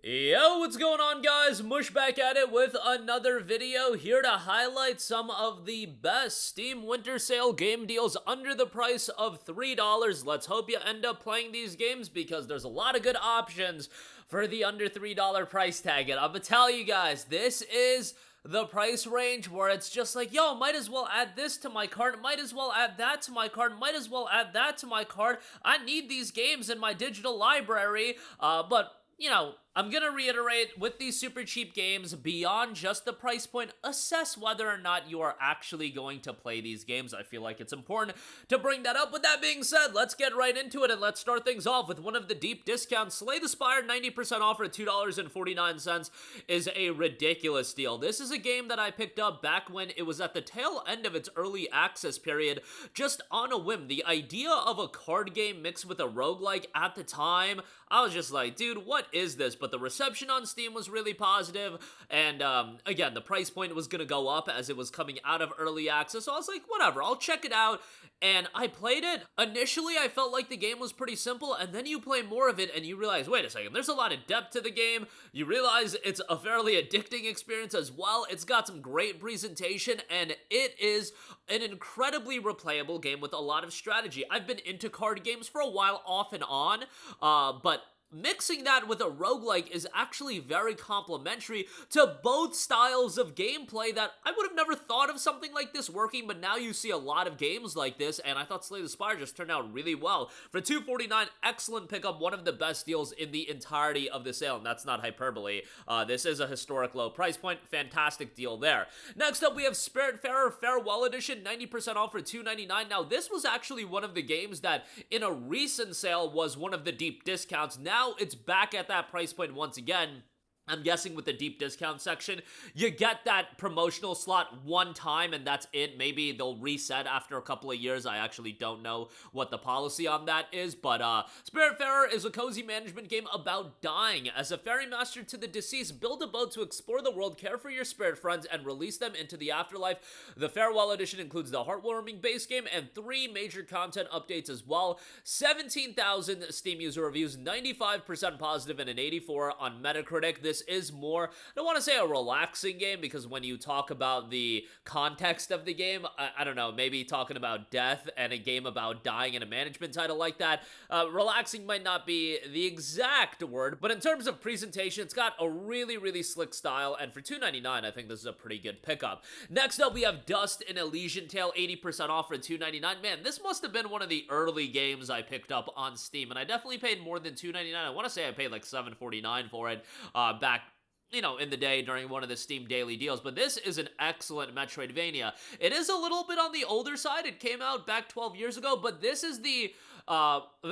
Yo, what's going on, guys? Mush back at it with another video, here to highlight some of the best Steam Winter Sale game deals under the price of $3. Let's hope you end up playing these games because there's a lot of good options for the under $3 price tag. And I'm gonna tell you guys, this is the price range where it's just like, yo, might as well add this to my cart, might as well add that to my cart, might as well add that to my cart. I need these games in my digital library, but you know, I'm gonna reiterate, with these super cheap games, beyond just the price point, assess whether or not you are actually going to play these games. I feel like it's important to bring that up. With that being said, let's get right into it, and let's start things off with one of the deep discounts. Slay the Spire, 90% off at $2.49 is a ridiculous deal. This is a game that I picked up back when it was at the tail end of its early access period, just on a whim. The idea of a card game mixed with a roguelike at the time, I was just like, dude, what is this? But the reception on Steam was really positive, and again, the price point was gonna go up as it was coming out of early access, so I was like, whatever, I'll check it out, and I played it. Initially, I felt like the game was pretty simple, and then you play more of it, and you realize, wait a second, there's a lot of depth to the game. You realize it's a fairly addicting experience as well. It's got some great presentation, and it is an incredibly replayable game with a lot of strategy. I've been into card games for a while, off and on, but mixing that with a roguelike is actually very complementary to both styles of gameplay that I would have never thought of something like this working, but now you see a lot of games like this, and I thought Slay the Spire just turned out really well. For $2.49, excellent pickup, one of the best deals in the entirety of the sale, and that's not hyperbole. This is a historic low price point, fantastic deal there. Next up, we have Spiritfarer Farewell Edition, 90% off for $2.99. Now, this was actually one of the games that, in a recent sale, was one of the deep discounts. Now it's back at that price point once again. I'm guessing with the deep discount section, you get that promotional slot one time and that's it. Maybe they'll reset after a couple of years. I actually don't know what the policy on that is, but Spiritfarer is a cozy management game about dying. As a ferry master to the deceased, build a boat to explore the world, care for your spirit friends, and release them into the afterlife. The Farewell Edition includes the heartwarming base game and 3 major content updates as well. 17,000 Steam user reviews, 95% positive, and an 84 on Metacritic. This is more, I don't want to say a relaxing game, because when you talk about the context of the game, I don't know, maybe talking about death and a game about dying in a management title like that, relaxing might not be the exact word, but in terms of presentation, it's got a really, really slick style, and for $2.99, I think this is a pretty good pickup. Next up, we have Dust in Elysian Tale, 80% off for $2.99. Man, this must have been one of the early games I picked up on Steam, and I definitely paid more than $2.99. I want to say I paid like $7.49 for it, back, you know, in the day during one of the Steam daily deals, but this is an excellent Metroidvania. It is a little bit on the older side. It came out back 12 years ago, but this is the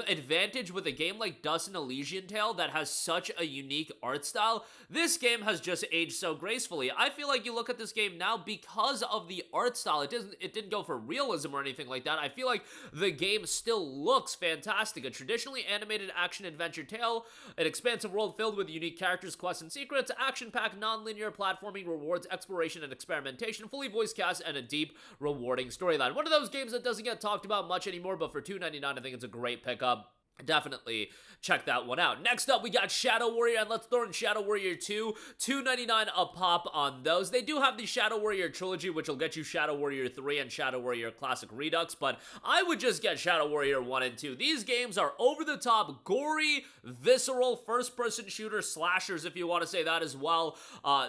advantage with a game like Dust in Elysian Tale that has such a unique art style. This game has just aged so gracefully. I feel like you look at this game now, because of the art style, it didn't go for realism or anything like that. I feel like the game still looks fantastic. A traditionally animated action-adventure tale, an expansive world filled with unique characters, quests, and secrets, action-packed, non-linear platforming, rewards exploration and experimentation, fully voice cast, and a deep, rewarding storyline. One of those games that doesn't get talked about much anymore, but for $2.99, I think it's a great pickup. Definitely check that one out. Next up, we got Shadow Warrior, and let's throw in Shadow Warrior 2, $2.99 a pop on those. They do have the Shadow Warrior trilogy, which will get you Shadow Warrior 3 and Shadow Warrior Classic Redux, but I would just get Shadow Warrior 1 and 2. These games are over-the-top, gory, visceral, first-person shooter slashers, if you want to say that as well.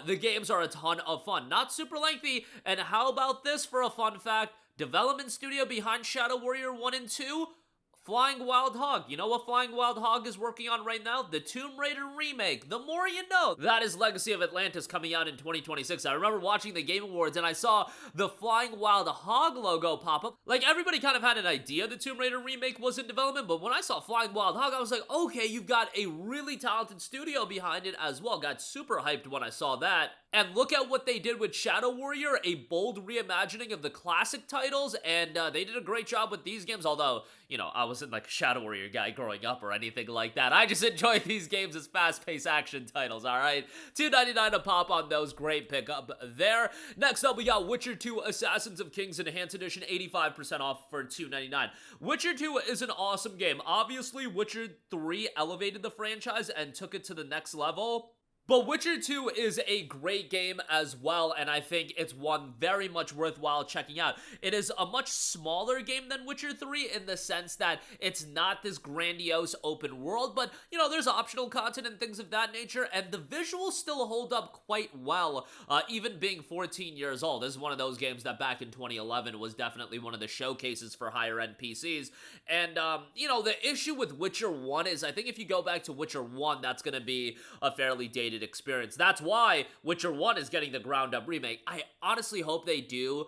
The games are a ton of fun. Not super lengthy, and how about this for a fun fact? Development studio behind Shadow Warrior 1 and 2? Flying Wild Hog. You know what Flying Wild Hog is working on right now? The Tomb Raider remake. The more you know. That is Legacy of Atlantis coming out in 2026. I remember watching the Game Awards and I saw the Flying Wild Hog logo pop up. Like, everybody kind of had an idea the Tomb Raider remake was in development, but when I saw Flying Wild Hog, I was like, okay, you've got a really talented studio behind it as well. Got super hyped when I saw that. And look at what they did with Shadow Warrior, a bold reimagining of the classic titles, and they did a great job with these games, although, you know, I wasn't like a Shadow Warrior guy growing up or anything like that. I just enjoy these games as fast-paced action titles, alright? $2.99 a pop on those, great pickup there. Next up, we got Witcher 2 Assassins of Kings Enhanced Edition, 85% off for $2.99. Witcher 2 is an awesome game. Obviously, Witcher 3 elevated the franchise and took it to the next level. But Witcher 2 is a great game as well, and I think it's one very much worthwhile checking out. It is a much smaller game than Witcher 3 in the sense that it's not this grandiose open world, but, you know, there's optional content and things of that nature, and the visuals still hold up quite well, even being 14 years old. This is one of those games that back in 2011 was definitely one of the showcases for higher-end PCs, and, you know, the issue with Witcher 1 is, I think if you go back to Witcher 1, that's gonna be a fairly dated experience. That's why Witcher 1 is getting the ground up remake. I honestly hope they do,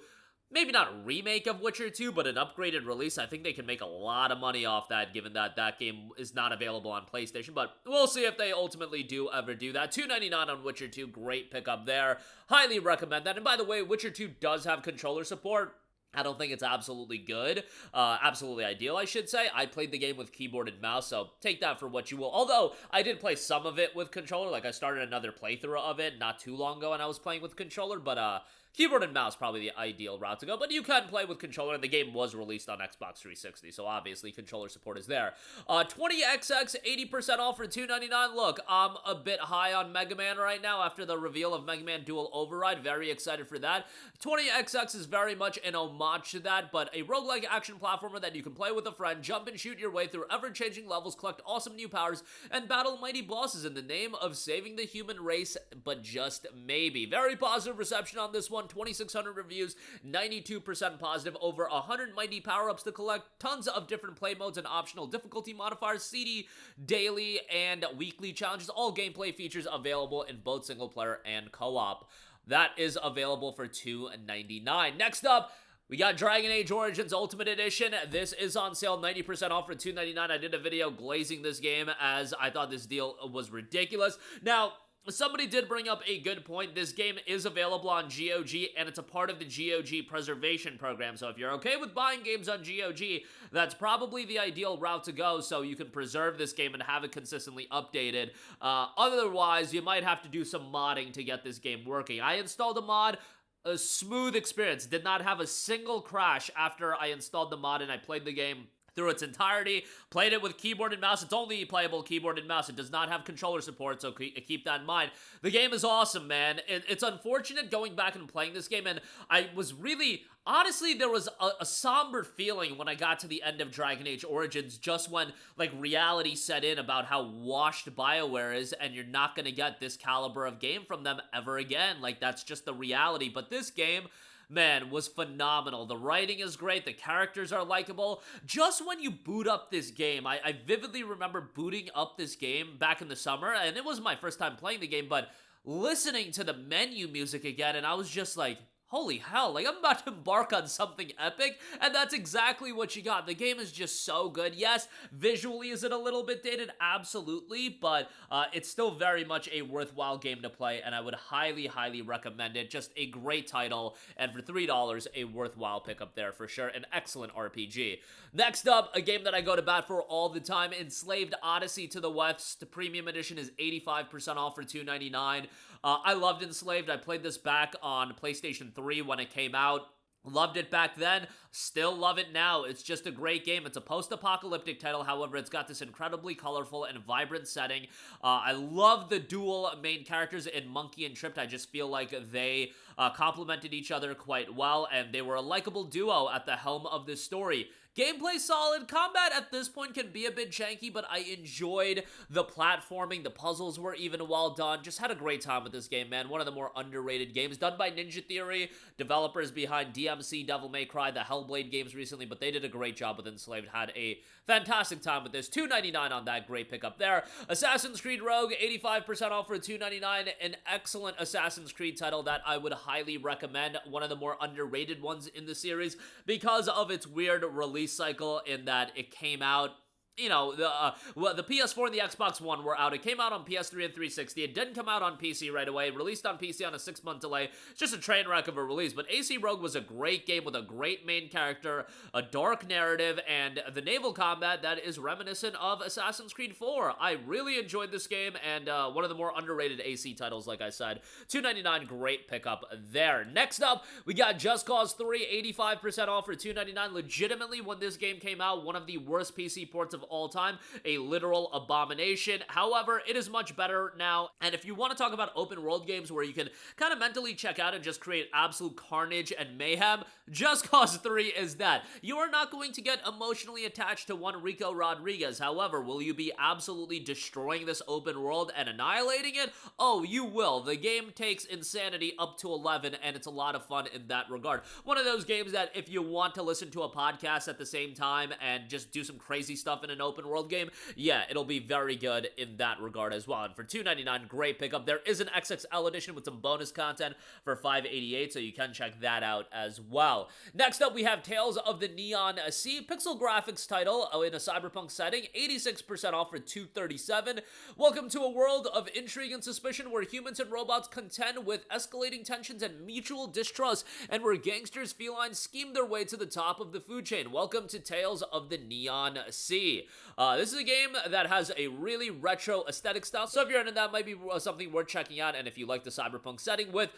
maybe not a remake of Witcher 2, but an upgraded release. I think they can make a lot of money off that, given that that game is not available on PlayStation, but we'll see if they ultimately do ever do that. $2.99 on Witcher 2, great pickup there. Highly recommend that. And by the way, Witcher 2 does have controller support. I don't think it's absolutely good, absolutely ideal, I should say. I played the game with keyboard and mouse, so take that for what you will. Although, I did play some of it with controller, like I started another playthrough of it not too long ago and I was playing with controller, but keyboard and mouse probably the ideal route to go, but you can play with controller, and the game was released on Xbox 360, so obviously controller support is there. 20XX, 80% off for $2.99. Look, I'm a bit high on Mega Man right now after the reveal of Mega Man Dual Override. Very excited for that. 20XX is very much an homage to that, but a roguelike action platformer that you can play with a friend, jump and shoot your way through ever-changing levels, collect awesome new powers, and battle mighty bosses in the name of saving the human race, but just maybe. Very positive reception on this one. 2,600 reviews, 92% positive, over 100 mighty power-ups to collect, tons of different play modes and optional difficulty modifiers, CD, daily, and weekly challenges, all gameplay features available in both single-player and co-op. That is available for $2.99. Next up, we got Dragon Age Origins Ultimate Edition. This is on sale, 90% off for $2.99. I did a video glazing this game as I thought this deal was ridiculous. Now, somebody did bring up a good point. This game is available on GOG, and it's a part of the GOG preservation program. So if you're okay with buying games on GOG, that's probably the ideal route to go, so you can preserve this game and have it consistently updated. Otherwise, you might have to do some modding to get this game working. I installed a mod. A smooth experience. Did not have a single crash after I installed the mod and I played the game through its entirety. Played it with keyboard and mouse. It's only playable keyboard and mouse. It does not have controller support, so keep that in mind. The game is awesome, man. It's unfortunate going back and playing this game, and I was really... Honestly, there was a somber feeling when I got to the end of Dragon Age Origins, just when, like, reality set in about how washed BioWare is, and you're not gonna get this caliber of game from them ever again. Like, that's just the reality. But this game, man, was phenomenal. The writing is great. The characters are likable. Just when you boot up this game, I vividly remember booting up this game back in the summer, and it was my first time playing the game, but listening to the menu music again, and I was just like... Holy hell, like, I'm about to embark on something epic, and that's exactly what you got. The game is just so good. Yes, visually is it a little bit dated? Absolutely, but it's still very much a worthwhile game to play, and I would highly, highly recommend it. Just a great title, and for $3, a worthwhile pickup there for sure. An excellent RPG. Next up, a game that I go to bat for all the time, Enslaved Odyssey to the West. The Premium Edition is 85% off for $2.99. I loved Enslaved. I played this back on PlayStation 3 when it came out. Loved it back then, still love it now. It's just a great game. It's a post-apocalyptic title, however, it's got this incredibly colorful and vibrant setting. I love the dual main characters in Monkey and Tripped. I just feel like they complemented each other quite well, and they were a likable duo at the helm of this story. Gameplay solid. Combat at this point can be a bit janky, but I enjoyed the platforming. The puzzles were even well done. Just had a great time with this game, man. One of the more underrated games. Done by Ninja Theory, developers behind DMC, Devil May Cry, the Hellblade games recently, but they did a great job with Enslaved. Had a fantastic time with this. $2.99 on that. Great pickup there. Assassin's Creed Rogue, 85% off for $2.99. An excellent Assassin's Creed title that I would highly recommend. One of the more underrated ones in the series because of its weird release cycle in that it came out the PS4 and the Xbox One were out. It came out on PS3 and 360. It didn't come out on PC right away. Released on PC on a 6-month delay. It's just a train wreck of a release. But AC Rogue was a great game with a great main character, a dark narrative, and the naval combat that is reminiscent of Assassin's Creed 4. I really enjoyed this game, and one of the more underrated AC titles, like I said. $2.99, great pickup there. Next up, we got Just Cause 3, 85% off for $2.99. Legitimately, when this game came out, one of the worst PC ports of all time, a literal abomination. However, it is much better now, and if you want to talk about open world games where you can kind of mentally check out and just create absolute carnage and mayhem, Just Cause 3 is that. You are not going to get emotionally attached to one Rico Rodriguez. However, will you be absolutely destroying this open world and annihilating it? Oh, you will. The game takes insanity up to 11, and it's a lot of fun in that regard. One of those games that if you want to listen to a podcast at the same time and just do some crazy stuff in an open world game, yeah, it'll be very good in that regard as well. And for $2.99, great pickup. There is an XXL edition with some bonus content for $5.88, so you can check that out as well. Next up, we have Tales of the Neon Sea, pixel graphics title in a cyberpunk setting, 86% off for $2.37. Welcome to a world of intrigue and suspicion where humans and robots contend with escalating tensions and mutual distrust, and where gangsters felines scheme their way to the top of the food chain. Welcome to Tales of the Neon Sea. This is a game that has a really retro aesthetic style, so if you're into that, might be something worth checking out. And if you like the cyberpunk setting with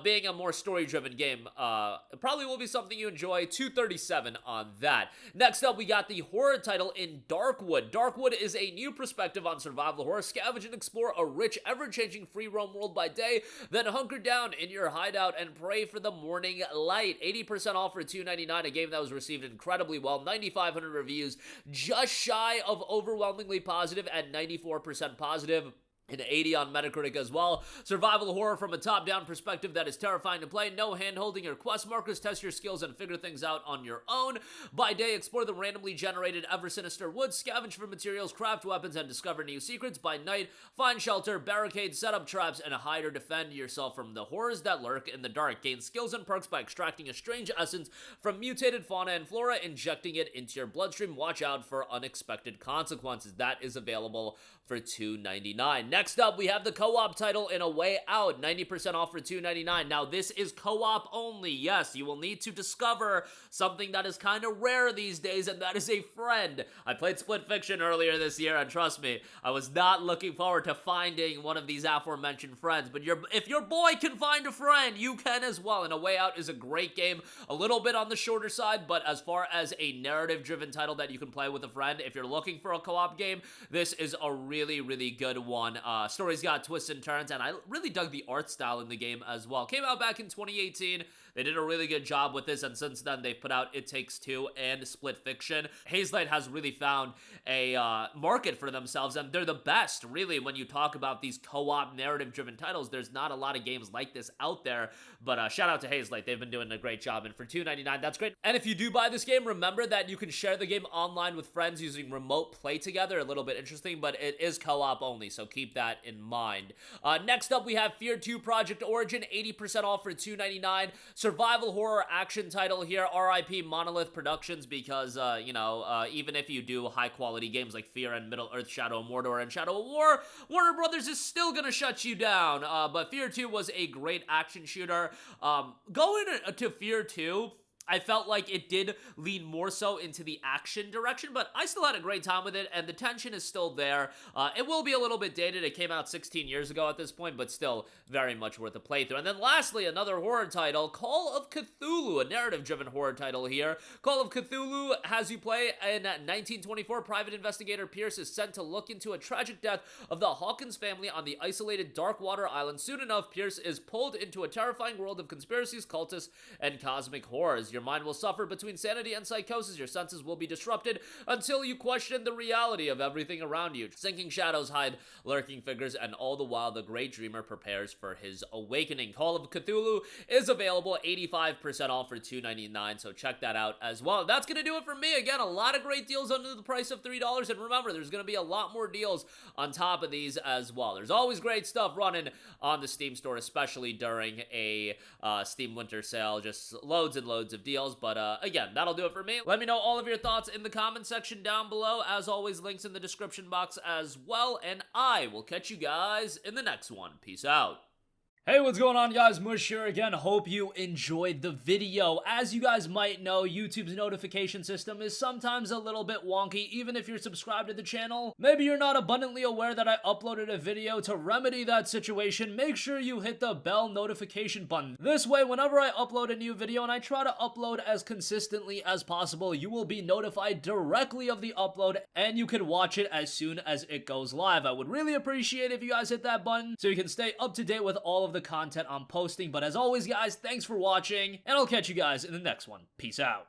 being a more story-driven game, it probably will be something you enjoy. $2.37 on that. Next up, we got the horror title in Darkwood. Darkwood is a new perspective on survival horror. Scavenge and explore a rich, ever-changing free roam world by day, then hunker down in your hideout and pray for the morning light. 80% off for $2.99, a game that was received incredibly well. 9,500 reviews, just shy of overwhelmingly positive at 94% positive. An 80 on Metacritic as well. Survival horror from a top-down perspective that is terrifying to play. No hand-holding or quest markers. Test your skills and figure things out on your own. By day, explore the randomly generated ever-sinister woods, scavenge for materials, craft weapons, and discover new secrets. By night, find shelter, barricade, set up traps, and hide or defend yourself from the horrors that lurk in the dark. Gain skills and perks by extracting a strange essence from mutated fauna and flora, injecting it into your bloodstream. Watch out for unexpected consequences. That is available for $2.99. Next up, we have the co-op title in A Way Out, 90% off for $2.99. Now, this is co-op only. Yes, you will need to discover something that is kind of rare these days, and that is a friend. I played Split Fiction earlier this year, and trust me, I was not looking forward to finding one of these aforementioned friends, but if your boy can find a friend, you can as well. And A Way Out is a great game, a little bit on the shorter side, but as far as a narrative-driven title that you can play with a friend, if you're looking for a co-op game, this is a really, really good one. Story's got twists and turns, and I really dug the art style in the game as well. Came out back in 2018. They did a really good job with this, and since then they've put out It Takes Two and Split Fiction. Hazelight has really found a market for themselves, and they're the best, really, when you talk about these co-op narrative-driven titles. There's not a lot of games like this out there, but shout out to Hazelight. They've been doing a great job, and for $2.99, that's great. And if you do buy this game, remember that you can share the game online with friends using remote play together. A little bit interesting, but it is co-op only, so keep that in mind. Next up, we have F.E.A.R 2 Project Origin, 80% off for $2.99. Survival horror action title here, RIP Monolith Productions, because, even if you do high-quality games like F.E.A.R and Middle-earth, Shadow of Mordor, and Shadow of War, Warner Brothers is still gonna shut you down. But F.E.A.R 2 was a great action shooter. Going to F.E.A.R 2, I felt like it did lean more so into the action direction, but I still had a great time with it, and the tension is still there. It will be a little bit dated. It came out 16 years ago at this point, but still very much worth a playthrough. And then lastly, another horror title, Call of Cthulhu, a narrative-driven horror title here. Call of Cthulhu has you play in 1924. Private investigator Pierce is sent to look into a tragic death of the Hawkins family on the isolated Darkwater Island. Soon enough, Pierce is pulled into a terrifying world of conspiracies, cultists, and cosmic horrors. Your mind will suffer between sanity and psychosis. Your senses will be disrupted until you question the reality of everything around you. Sinking shadows hide lurking figures, and all the while the great dreamer prepares for his awakening. Call of Cthulhu is available 85% off for $2.99, so check that out as well. That's going to do it for me. Again, a lot of great deals under the price of $3, and remember, there's going to be a lot more deals on top of these as well. There's always great stuff running on the Steam store, especially during a Steam winter sale. Just loads and loads of deals. But again, that'll do it for me. Let me know all of your thoughts in the comment section down below. As always, links in the description box as well, and I will catch you guys in the next one. Peace out. Hey, what's going on, guys? Mush here again. Hope you enjoyed the video. As you guys might know, YouTube's notification system is sometimes a little bit wonky, even if you're subscribed to the channel. Maybe you're not abundantly aware that I uploaded a video. To remedy that situation, make sure you hit the bell notification button. This way, whenever I upload a new video, and I try to upload as consistently as possible, you will be notified directly of the upload, and you can watch it as soon as it goes live. I would really appreciate if you guys hit that button so you can stay up to date with all of the content I'm posting. But as always, guys, thanks for watching, and I'll catch you guys in the next one. Peace out.